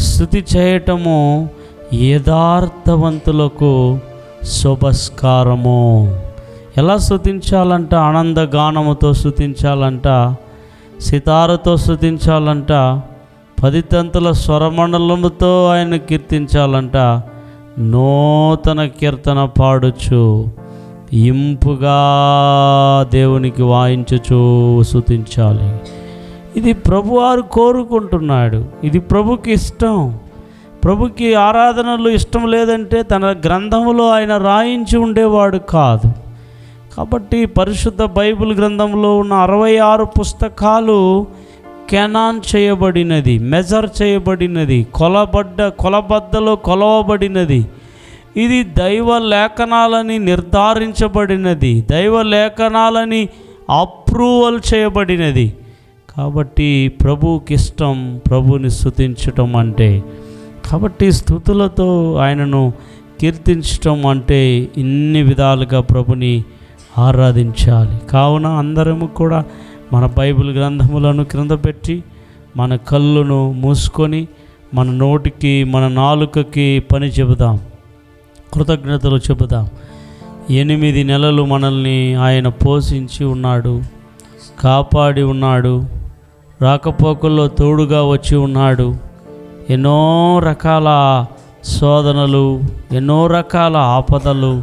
స్తుతి చేయటము యథార్థవంతులకు శుభస్కారము. ఎలా స్తుతించాలంట? ఆనందగానముతో స్తుతించాలంట, సితారతో స్తుతించాలంట, 10 తంతుల స్వరమండలముతో ఆయన కీర్తించాలంట, నూతన కీర్తన పాడుచు ఇంపుగా దేవునికి వాయించుచు స్తుతించాలి. ఇది ప్రభువారు కోరుకుంటున్నాడు. ఇది ప్రభుకి ఇష్టం. ప్రభుకి ఆరాధనలు ఇష్టం లేదంటే తన గ్రంథంలో ఆయన రాయించి ఉండేవాడు కాదు. కాబట్టి పరిశుద్ధ బైబిల్ గ్రంథంలో ఉన్న 66 పుస్తకాలు కెనాన్ చేయబడినది, మెజర్ చేయబడినది, కొలబద్దలో కొలవబడినది. ఇది దైవ లేఖనాలని నిర్ధారించబడినది, దైవ లేఖనాలని అప్రూవల్ చేయబడినది. కాబట్టి ప్రభువుకి ఇష్టం ప్రభుని స్తుతించటం అంటే. కాబట్టి స్తుతులతో ఆయనను కీర్తించటం అంటే ఇన్ని విధాలుగా ప్రభుని ఆరాధించాలి. కావున అందరము కూడా మన బైబిల్ గ్రంథములను క్రింద పెట్టి మన కళ్ళును మూసుకొని మన నోటికి మన నాలుకకి పని చెబుదాం, కృతజ్ఞతలు చెబుదాం. 8 నెలలు మనల్ని ఆయన పోషించి ఉన్నాడు, కాపాడి ఉన్నాడు, రాకపోకల్లో తోడుగా వచ్చి ఉన్నాడు. ఎన్నో రకాల శోధనలు, ఎన్నో రకాల ఆపదలు,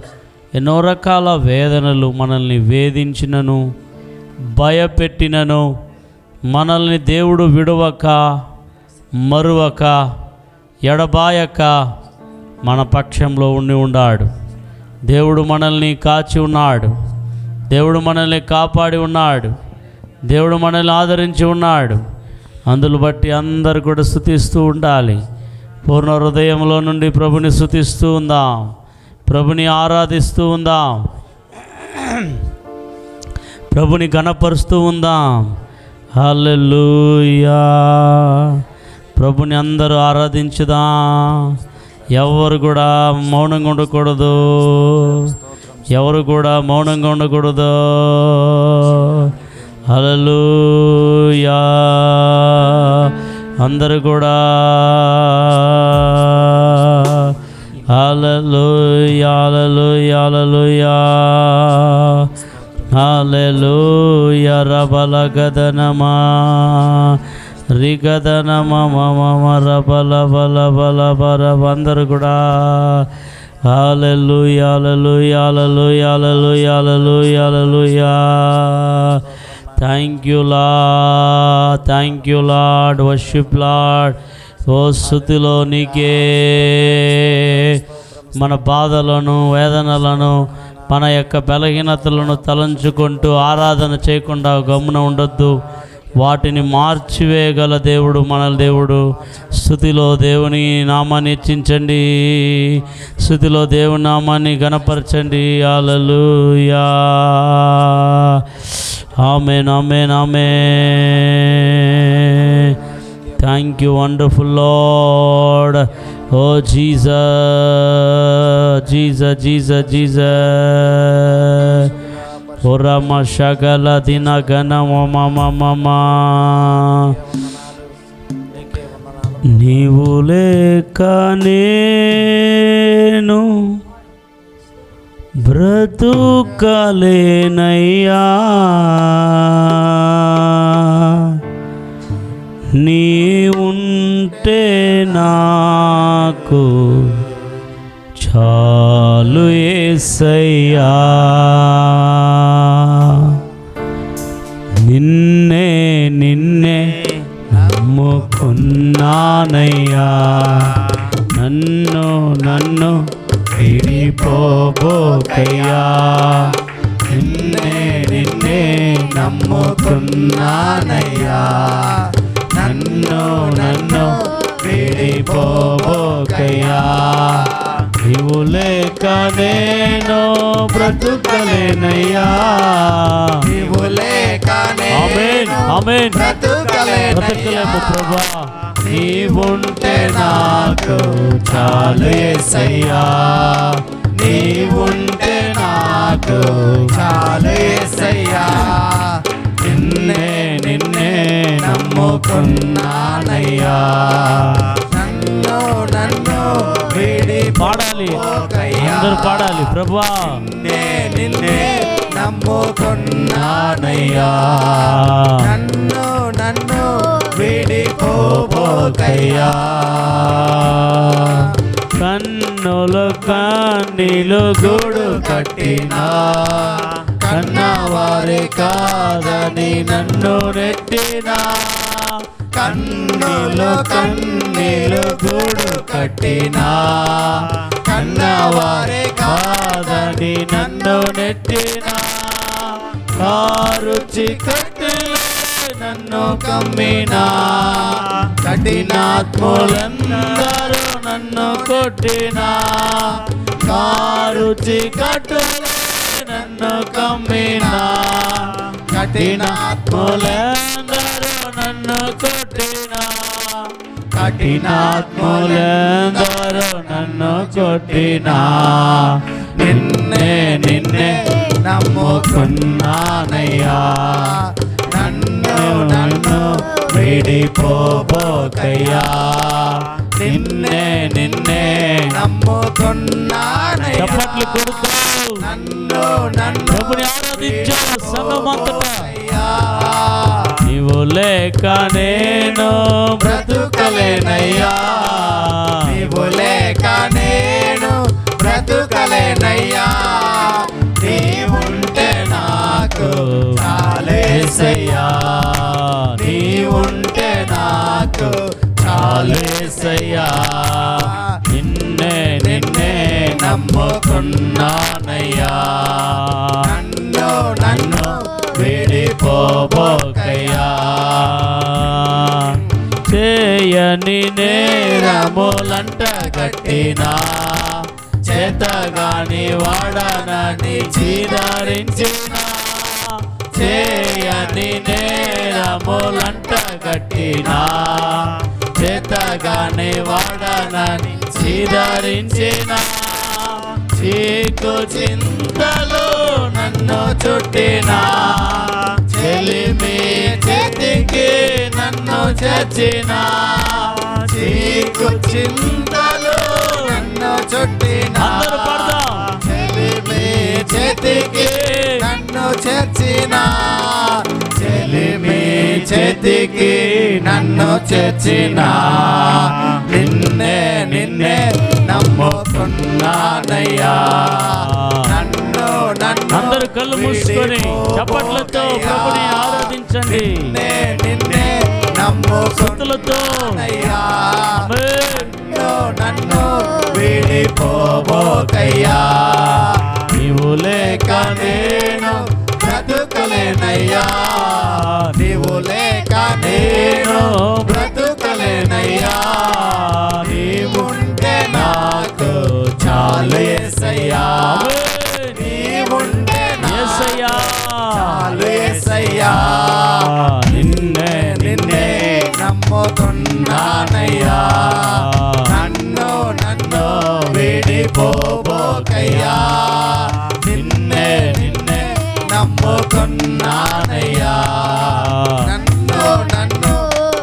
ఎన్నో రకాల వేదనలు మనల్ని వేధించినను, భయపెట్టినను, మనల్ని దేవుడు విడవక, మరువక, ఎడబాయక మన పక్షంలో ఉన్నాడు. దేవుడు మనల్ని కాచి ఉన్నాడు, దేవుడు మనల్ని కాపాడి ఉన్నాడు, దేవుడు మనల్ని ఆదరించి ఉన్నాడు. అందును బట్టి అందరు కూడా స్తుతిస్తూ ఉండాలి. పూర్ణ హృదయంలో నుండి ప్రభుని స్తుతిస్తూ ఉందాం, ప్రభుని ఆరాధిస్తూ ఉందాం, ప్రభుని ఘనపరుస్తూ ఉందాం. హల్లెలూయా. ప్రభుని అందరూ ఆరాధించుదాం. ఎవరు కూడా మౌనంగా ఉండకూడదు, ఎవరు కూడా మౌనంగా ఉండకూడదు. హల్లెలూయా. అందరూ కూడా హల్లెలూయా, హల్లెలూయా, హల్లెలూయా, హల్లెలూయా. రబల గదనమా రిగదనమ మమ రబల బల బల బర. అందరూ కూడా hallelujah, hallelujah, hallelujah, hallelujah, hallelujah, hallelujah. Thank you Lord, thank you Lord. Worship Lord. ఓ స్తుతిలో నీకే. మన బాధలను, వేదనలను, మన యొక్క బలహీనతలను తలంచుకుంటూ ఆరాధన చేయకుండా గమ్మున ఉండొద్దు. వాటిని మార్చివేయగల దేవుడు మన దేవుడు. స్తుతిలో దేవుని నామాన్ని హెచ్చించండి, స్తుతిలో దేవుని నామాన్ని ఘనపరచండి. Hallelujah. Amen, amen, amen. Thank you wonderful Lord. ఓ జీసస్, జీసస్, జీసస్, జీసస్. ఓ రమ షగల దిన గణ మమ. నీవు లేక నేను బ్రతుకలేనయ్యా, నీ ఉంటే నాకు చాలు యేసయ్యా. నిన్నే నిన్నే నమ్ముకున్నానయ్యా, నన్ను నన్ను విడిపోబోకయ్యా. నిన్నే నిన్నే నమ్ముకున్నానయ్యా, నన్ను నన్ను విడిపోబోకయ్యా. నీవు లేక నేను బ్రతుకలేనయ్యా, నీవు లేక నేను ఆమేన్, ఆమేన్. బ్రతుకలేనయ్యా. బ్రతుకలేము ప్రభా. నీవుంటే నాకు చాలు యేసయ్యా, నీవుంటే నాకు చాలు యేసయ్యా. నిన్నే నిన్నే నమ్ముకున్నానయ్యా, నన్ను నన్ను వీడి పాడాలి, అందరూ పాడాలి. ప్రభువా నిన్నే నమ్ముకున్నానయ్యా, నన్ను నన్ను వీడిపోబోకయ్యా. కన్నులు కన్నీలు గూడు కట్టినా, కన్నవారి కాదని నన్ను నెట్టినా. కన్నులు కన్నీలు గూడు కట్టినా, కన్నవారి కాదని నన్ను నెట్టినా. కారుచి కట్టిలే నన్ను కమ్మినా, కఠినాత్ములందరూ నన్ను కొట్టినా. కారుచి కట్టులే నన్ను కమ్మినా, కఠినాత్ములందరూ నన్ను కొట్టినా. కఠినాత్ములందరూ నన్ను కొట్టినా. నిన్నే నిన్నే నమ్ముకున్నానయ్యా, నన్ను నన్ను వీడిపోబోకయ్యా. నిన్నే నిన్నే నమ్ముకున్నానయ్యా. చప్పట్లు కొడుతూ నన్ను నన్ను ప్రభుని ఆరాధించు సంగమంతటా. నీవు లేక నేను బ్రతుకలేనయ్యా, నీవు లేక నేను బ్రతుకలేనయ్యా. నీవుంటే నాకు చాలు యేసయ్యా, నీవుంటే నాకు చాలు యేసయ్యా. నిన్నే నిన్నే నమ్ముకున్నానయ్యా, నన్ను నన్ను వీడిపోబోకయ్యా. చేయని నేరములంట గట్టినా, చేతగాని వాడనని చీదరించిన. చేయని నేరములంట గట్టినా, చేతగాని వాడనని చీదరించిన. చీకు చింతలు నన్ను చుట్టినా, చెలిమి చేతికి నన్ను చేర్చిన. చీకు చింతలు నన్ను చుట్టినా, చెలిమి చేతికి నన్ను చేర్చిన. చెలిమి చేతికి నన్ను చేర్చిన. నిన్నే నిన్నే నమ్ముకున్నానయ్యా, నన్ను నన్ను అందరూ కళ్ళు మూసుకొని చప్పట్లతో ప్రభుని ఆరాధించండి. నిన్నే నిన్నే నమ్ముకున్నానయ్యా, నన్ను నన్ను వీడిపోబోకయ్యా. నీవు లేక నేను బ్రతుకలేనయ్యా, నీవు లేక నేను బ్రతుకలేనయ్యా. నీవుంటే నాకు చాలు యేసయ్యా, నీవుంటే యేసయ్యా చాలు యేసయ్యా. నిన్నే నిన్నే నమ్ముకున్నానయ్యా, నన్ను నన్ను వీడిపోబోకయ్యా. నిన్నే నిన్నే నమ్ముకున్నానయ్యా, నన్ను నన్ను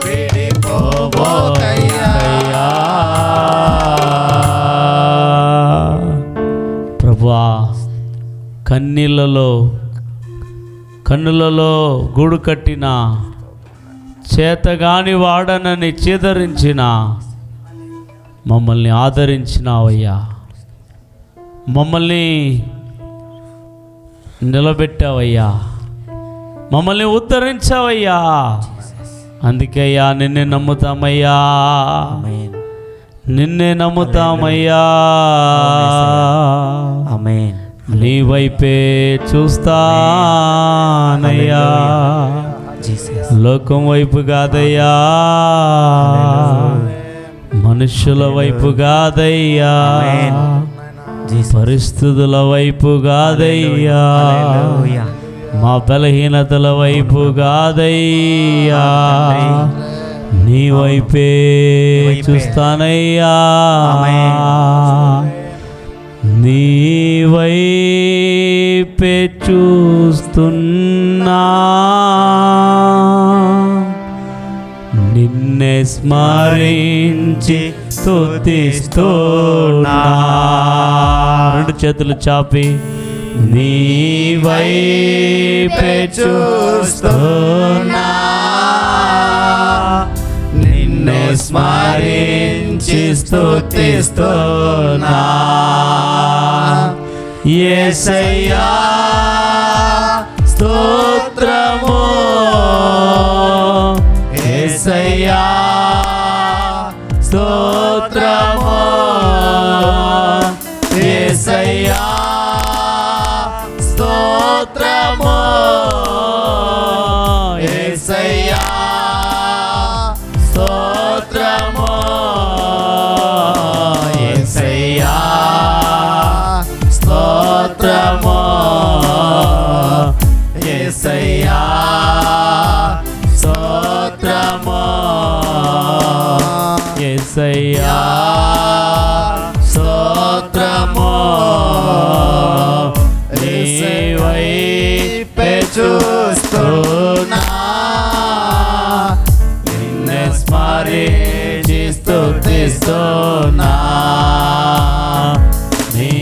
వీడిపోబోకయ్యా. ప్రభువా కన్నులలో గూడు కట్టిన, చేతగాని వాడనని చీదరించిన మమ్మల్ని ఆదరించినావయ్యా, మమ్మల్ని నిలబెట్టావయ్యా, మమ్మల్ని ఉద్ధరించావయ్యా. అందుకే అయ్యా నిన్నే నమ్ముతామయ్యా, నిన్నే నమ్ముతామయ్యా. ఆమేన్. నీ వైపే చూస్తానయ్యా, లోకం వైపు కాదయ్యా, మనుషుల వైపు కాదయ్యా, పరిస్థితుల వైపు కాదయ్యా, మా బలహీనతల వైపు కాదయ్యా, నీ వైపే చూస్తానయ్యా, నీ వైపే చూస్తున్నా, నిన్నే స్మరించి స్తుతిస్తున్నా. రెండు చేతులు చాపి నీ వైపే చూస్తున్నా, నిన్నే స్మరించి స్తుతిస్తున్నా. యేసయ్యా స్తోత్రము, యేసయ్యా స్తోత్రము, యేసయ్యా స్తోత్రము, యేసయ్యా స్తోత్రము, యేసయ్యా స్తోత్రము, యేసయ్యా స్తోత్రము, యేసయ్యా స్తోత్రము. నీ వైపే చూస్తున్నా, నిన్నే స్మరించి స్తుతిస్తున్నా, నీ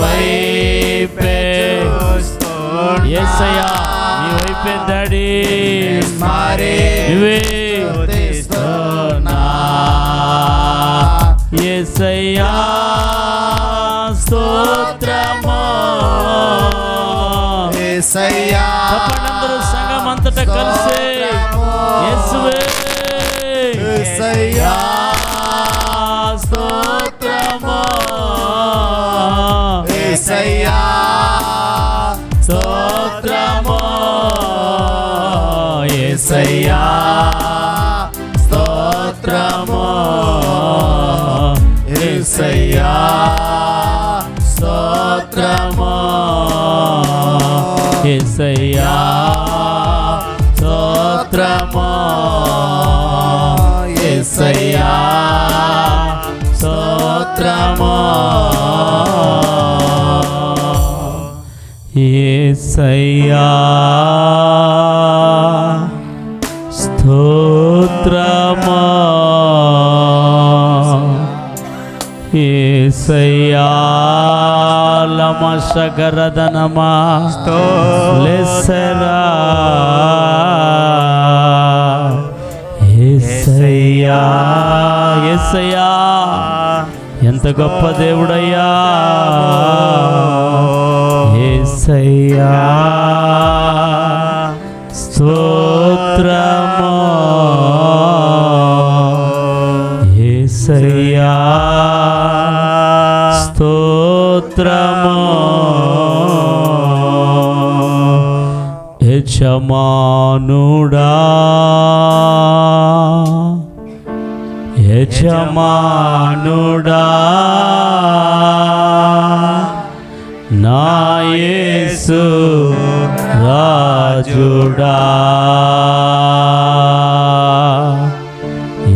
వైపే చూస్తున్నా. యేసయ్యా నీ వైపే డాడీ స్తుతిస్తున్నా. యేసయ్యా స్తోత్రము, యేసయ్యా. అందరూ సంఘం అంతటా కలిసి యేసువే యేసయ్యా స్తోత్రము, యేసయ్యా స్తోత్రము, యేసయ్యా స్తోత్రము, యేసయ్యా స్తోత్రము, యేసయ్యా స్తోత్రము, యేసయ్యా స్తోత్రము, యేసయ్యా స్తోత్రము, యేసయ్యా లమశగరదనమా లెసరా. యేసయ్యా యేసయ్యా ఎంత గొప్ప దేవుడయ్యా, యేసయ్యా స్తోత్రము, యేసయ్యా స్తోత్రము, యజమానుడా యజమానుడా నా యేసు రాజుడా,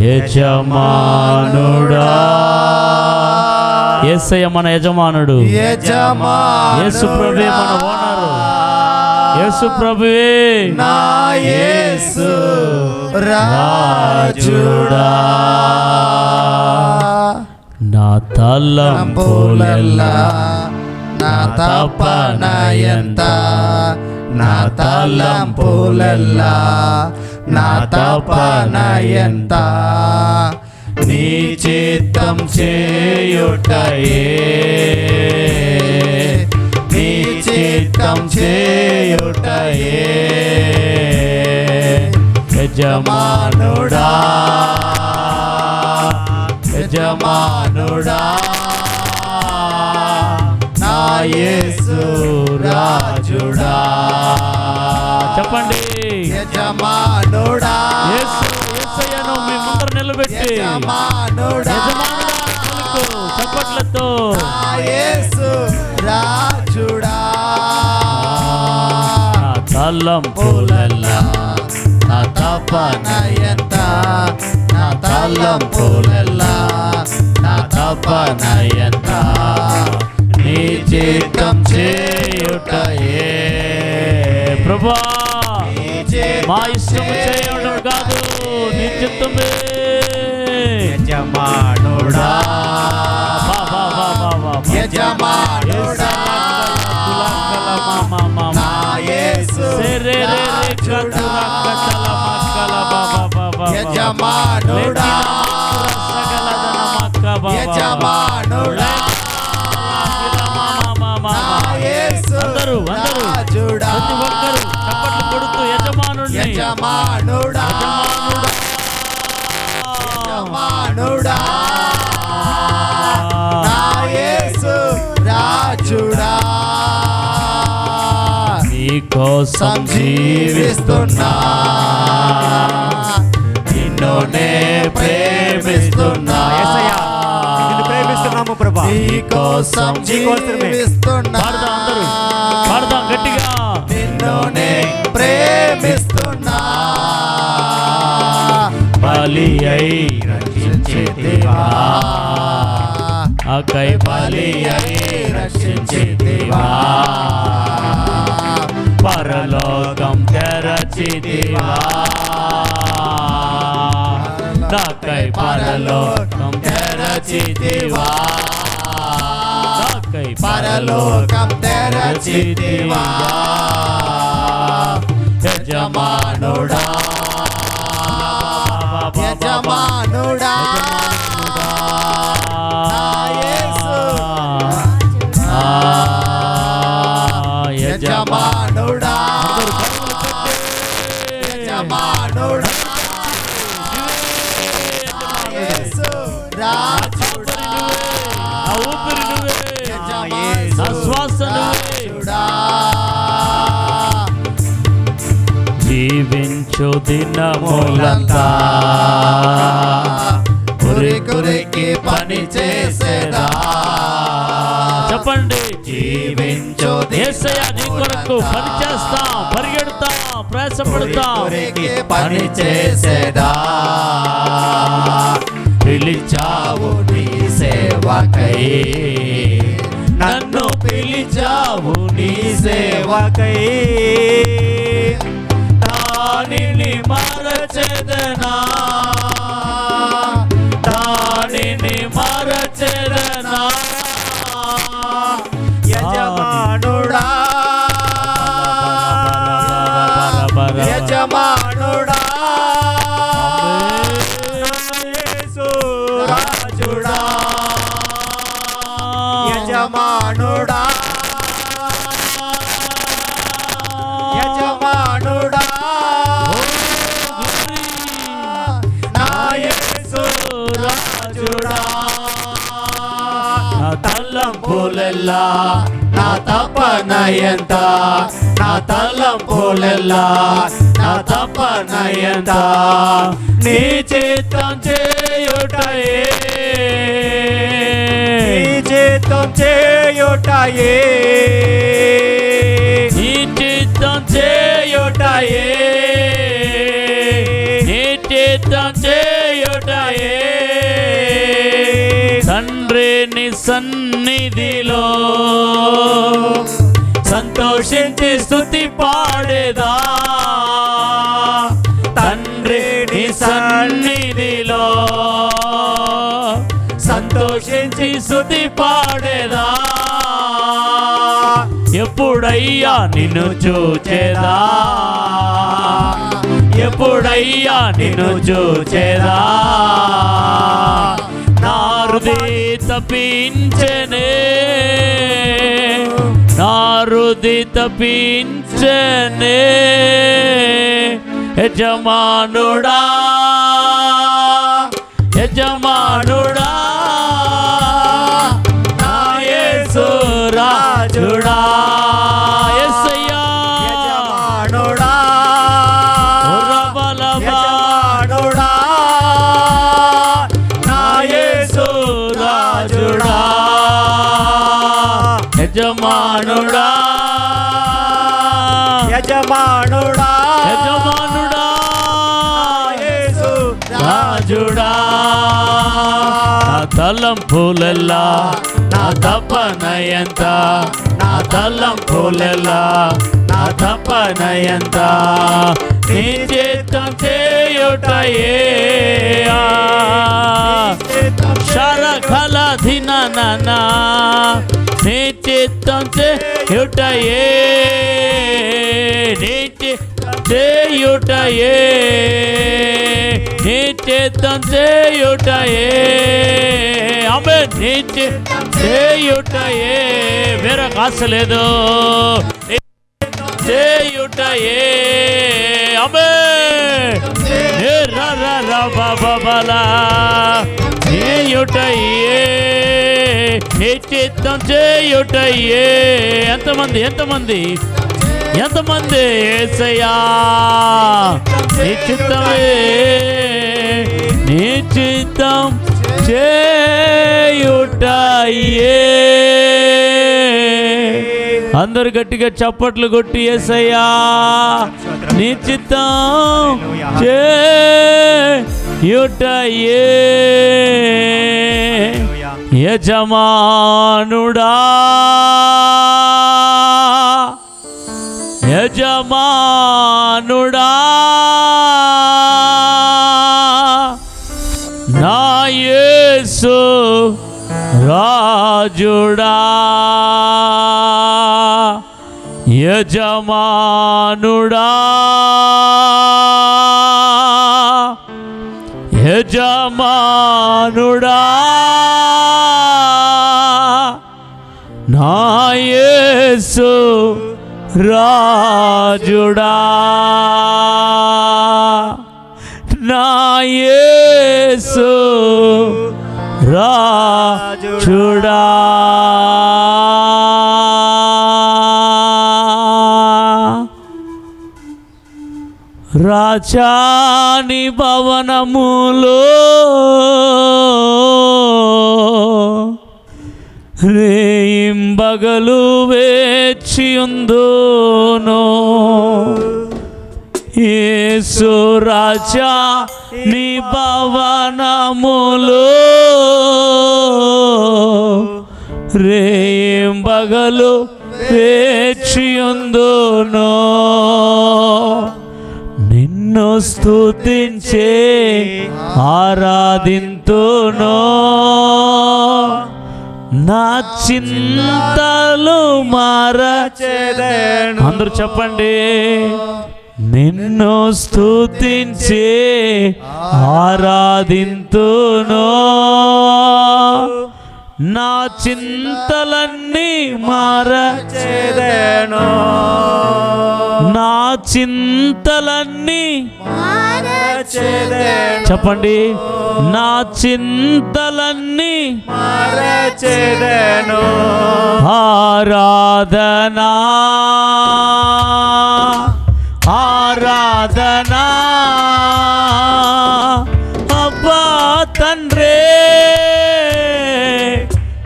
యజమానుడా. యేసయ్య మన యజమానుడు, యేసు ప్రభువే మన ఓనరు, యేసు ప్రభువే నా యేసు రాజుడా. నా తలంపులెల్లా నా తపన ఎంత, నా తలంపులెల్లా నా తపన ఎంత, నీ చిత్తం చేయుటయే, నీ చిత్తం చేయుటయే. యజమానుడా యజమానుడా నా యేసు రాజుడా. చెప్పండి, యజమానుడా యేసయ్యను మీ ముందర నిలబెట్టి యజమానుడా చప్పట్లతో నా యేసు రాజుడా. తలంపులెల్లా నా తపన ఎంత, నా తలంపులెల్లా నా తపన ఎంత నీ చిత్తం చేయుటయే. ప్రభువా నీ చిత్తం మా ఇష్టం చేయడం కాదు, నీ చిత్తమే. యజమానుడా యజమానుడా నా యేసు రాజుడా. యజమానుడా యజమానుడా నా యేసు రాజుడా. ప్రతి ఒక్కరు చప్పట్లు కొడుతూ యజమానుడిని యజమానుడా యజమానుడా నా యేసు రాజుడా. నీకోసం జీవిస్తున్నా నిన్నునే ప్రేమిస్తున్నా. ప్రేమిస్తున్నాము ప్రభా, నీకోసం జీవిస్తున్నా. పాడదాం అందరూ, పాడదాం గట్టిగా. నిన్నునే ప్రేమిస్తున్నా. బలి అయి రక్షించేదేవా, అకై బలి అయి రక్షించేదేవా, పరలోకం తెరచిదేవా, నాకై పరలోకం తెరచిదేవా, నాకై పరలోకం తెరచిదేవా. యజమానుడా యజమానుడా నా యేసు యజమానుడా యజమానుడా యేసు రాజుడా. నా ఊపిరి నువ్వే, నా శ్వాస నువ్వే. జీవించు దినములంతా కురికి పని చేసేదా. చెప్పండి, జీవించు యేసయ్య నీ కొరకు పని చేస్తాం, పరిగెడతాం, ప్రయాసపడతాం. కురికి పని చేసేదా. పిలిచావు నీ సేవకై, నన్ను పిలిచావు నీ సేవకై. దానిని మరచెదనా, దానిని మరచెదనా. యజమానుడా యజమానుడా యేసు రాజుడా. యజమానుడా యజమానుడా నా యేసు రాజుడా. నా తలంపులెల్లా నా తపన ఎంత, నా తలంపులెల్లా నా తపన ఎంత నీ చిత్తం చేయుటయే. నీ చిత్తం చేయుటయే. నీ చిత్తం చేయుటయే, నీ చిత్తం చేయుటయే. తండ్రి నీ సన్నిధిలో సంతోషించి స్తుతి పాడేదా. తండ్రి నీ సన్నిధిలో సంతోషించి స్తుతి పాడేదా. ఎప్పుడయ్యా నిన్ను చూచేదా, ఎప్పుడయ్యా నిన్ను చూచేదా. నా హృదయ తప్పించనే, నా హృదయ తప్పించనే. యజమానుడా యజమానుడా నా యేసు రాజుడా. యేసయ్యా యజమానుడా యజమానుడా నా యేసు రాజుడా. యజమానుడా యజమానుడా యజమానుడా యేసు రాజుడా. తలంపులెల్ల నా తపన ఎంత, నా తలంపులెల్ల నా తపన ఎంత, నీ చిత్తం చేయుటయే శరఖల ధినన, నీ చిత్తం చేయుటయే, నీ చిత్తం చేయుటయే, నీ చిత్తం చేయుటయే, ఆమె నీ చిత్తం చేయుటయే, వేరొక ఆశ లేదు, చేయుటయే, ఆమె చేయుటయే, నీ చిత్తం చేయుటయే. ఎంతమంది ఎంతమంది ఎంతమంది యేసయ్యా నీ చిత్తమే, నీ చిత్తం చేయుటయే. అందరు గట్టిగా చప్పట్లు కొట్టి యేసయ్యా నీ చిత్తం చేయుటయే. యజమానుడా యజమానుడా నా యేసు రాజుడా, యజమానుడా యజమానుడా నా యేసు రాజుడా, నా యేసు రాజుడా. రాజాని భవనములో రేయింబగలు వేచియుందును, యేసు రాజా నీ భవనములో రేయింబగలు వేచియుందును, నిన్ను స్తుతించే ఆరాధింతును, నా చింతలు మారచెదను. అందరూ చెప్పండి, నిన్ను స్తుతించే ఆరాధింతును, నా చింతలన్నీ మారచెదను, నా చింతలన్నీ మారచెదను. చెప్పండి, నా చింతలన్నీ మారచెదను. ఆరాధనా ఆరాధనా అబ్బా తండ్రే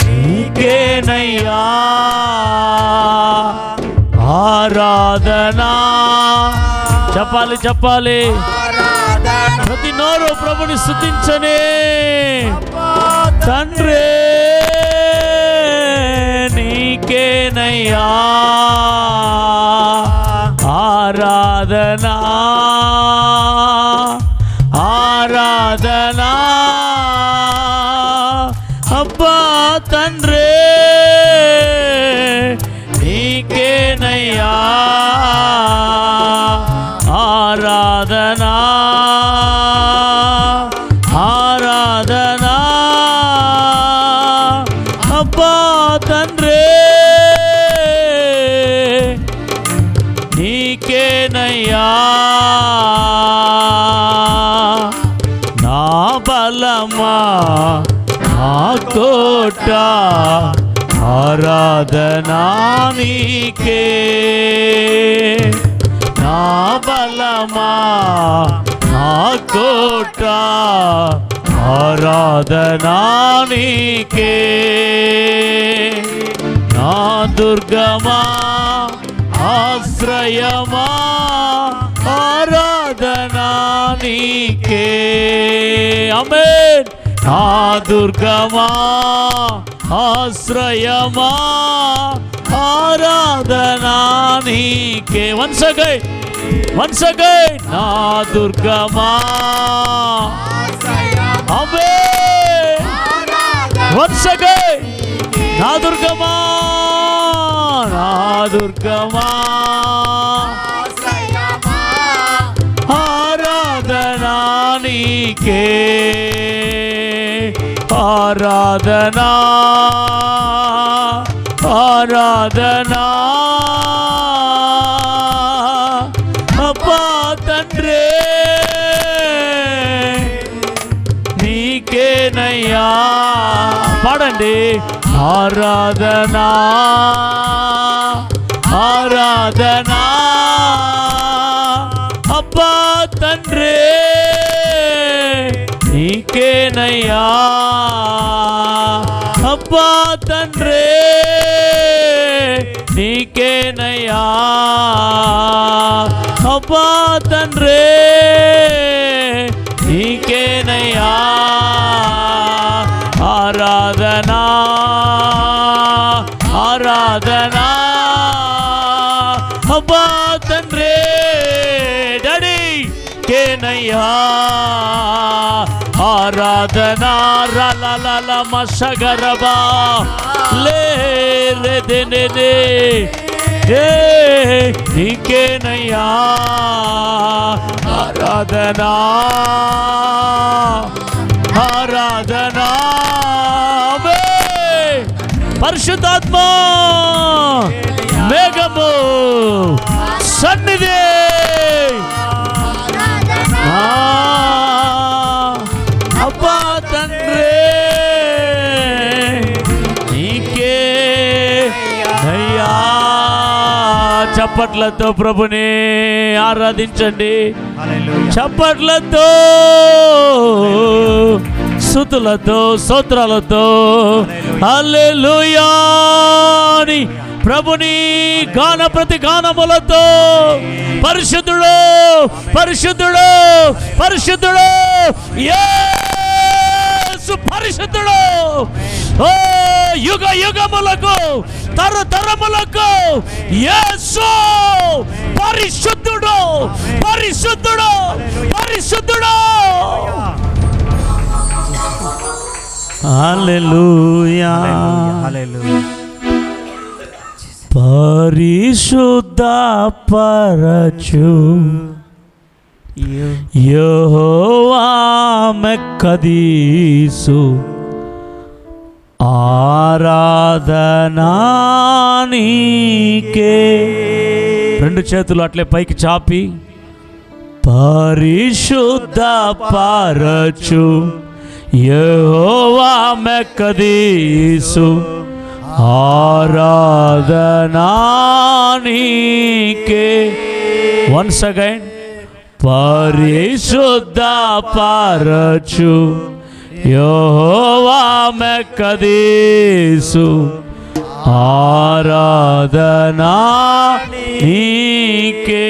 నీకేనయ్యా, ఆరాధనా. చెప్పాలి చెప్పాలి, ప్రతి నోరు ప్రభుని స్తుతించనే. తండ్రే నీకేనయ్యా ఆరాధనా ఆరాధనా, అబ్బా తండ్రే నీకేనయ్యా ఆరాధనా ఆరాధనా, అబ్బా తండ్రే నీకేనయ్యా. నా బలమా నా కోట ఆరాధనా నీకే, నా బలమా నా కోట ఆరాధనా నీకే, నా దుర్గమా ఆశ్రయమా ఆరాధనా నీకే. ఆమేన్. నా దుర్గమా ఆశ్రయమా ఆరాధనా నీకే. వన్స్ అగైన్ నా దుర్గమా ఆమేన్. వన్స్ అగైన్ నా దుర్గమా ఆరాధనా నీకే. ఆరాధనా అబ్బా తండ్రే నీకేనయ్యా. పాడండి. ఆరాధనా అబ్బా తండ్రే నీకేనయ్యా. అబ్బా తండ్రే నీకేనయ్యా. అబ్బా తండ్రే నీకేనయ్యా. ఆరాధనా అబ్బా తండ్రే డాడీ కేనయ్యా. ఆరాధనా రలల మసగరబా లే దే నీకేనయ్యా. ఆరాధనా పరిశుద్ధాత్మ మేఘము సన్నిధి అబ్బా తండ్రే నీకే అయ్యా. చప్పట్లతో ప్రభుని ఆరాధించండి. చప్పట్లతో స్తుతులతో స్తోత్రాలతో హల్లెలూయా అని ప్రభుని గాన ప్రతి గానములతో పరిశుద్ధుడు పరిశుద్ధుడు పరిశుద్ధుడు యేసు పరిశుద్ధుడు. ఓ యుగ యుగములకు తరతరములకు యేసు పరిశుద్ధుడు పరిశుద్ధుడు పరిశుద్ధుడు. హల్లెలూయా పరిశుద్ధ పరచు యెహోవా మెక్కదీసు ఆరాధనా నీకే. రెండు చేతులు అట్లే పైకి చాపి పరిశుద్ధ పరచు యెహోవా మెక్కదీసు ఆరాధనా నీకే. వన్స్ అగైన్ పరిశుద్ధ పరచు యెహోవా మెక్కదీసు ఆరాధనా నీకే.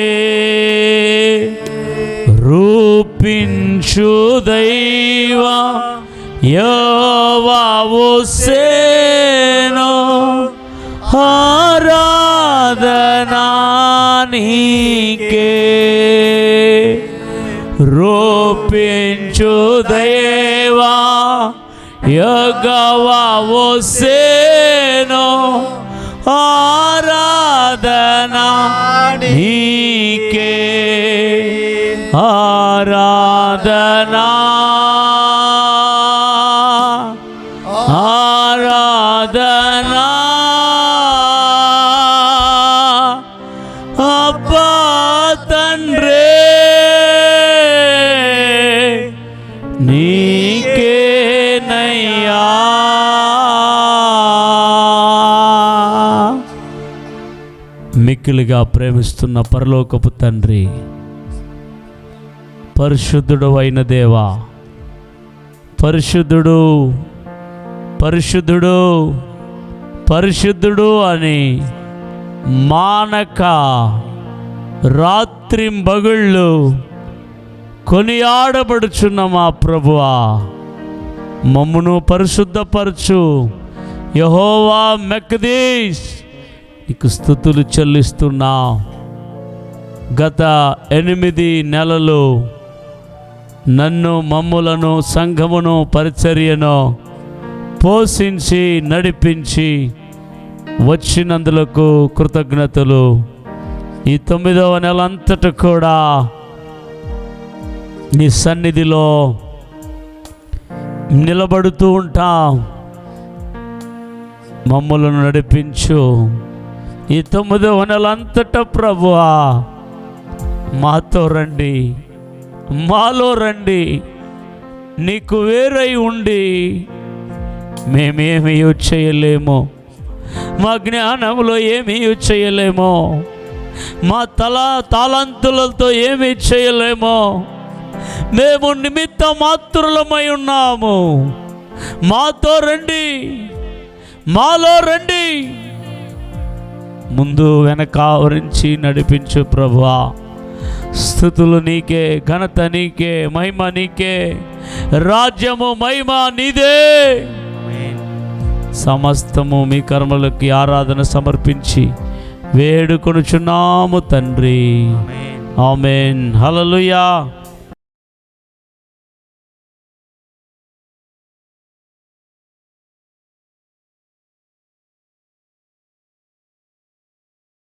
రూపించు దైవా యెహోవావు సేనో ఆరాధనా నీకే. రూపించు దైవా యెహోవావు సేనో ఆరాధనా నీకే. ఆరాధనా ఆరాధనా అబ్బా తండ్రే నీకేనయ్యా. మిక్కిలిగా ప్రేమిస్తున్న పరలోకపు తండ్రి, పరిశుద్ధుడు అయిన దేవా, పరిశుద్ధుడు పరిశుద్ధుడు పరిశుద్ధుడు అని మానక రాత్రింబగళ్ళు కొనియాడబడుచున్న మా ప్రభువా, మమ్మును పరిశుద్ధపరచు. యెహోవా మెక్దీష్, నీకు స్తుతులు చెల్లిస్తున్నా. గత 8 నెలలు నన్ను, మమ్ములను, సంఘమును, పరిచర్యను పోషించి నడిపించి వచ్చినందులకు కృతజ్ఞతలు. ఈ 9వ నెల అంతటా కూడా నీ సన్నిధిలో నిలబడుతూ ఉంటాం. మమ్మలను నడిపించు. ఈ 9వ నెల అంతటా ప్రభువా మాతో రండి, మాలో రండి. నీకు వేరై ఉండి మేమేమీ చేయలేము, మా జ్ఞానంలో ఏమీ చేయలేము, మా తాళంతులతో ఏమీ చేయలేము. మేము నిమిత్త మాత్రులమై ఉన్నాము. మాతో రండి, మాలో రండి. ముందు వెనక ఆవరించి నడిపించు ప్రభువా. స్తుతులు నీకే, ఘనత నీకే, మహిమ నీకే, రాజ్యము మహిమ నీదే. సమస్తము మీ కర్మలకి ఆరాధన సమర్పించి వేడుకొనుచున్నాము తండ్రి. ఆమేన్. హల్లెలూయా.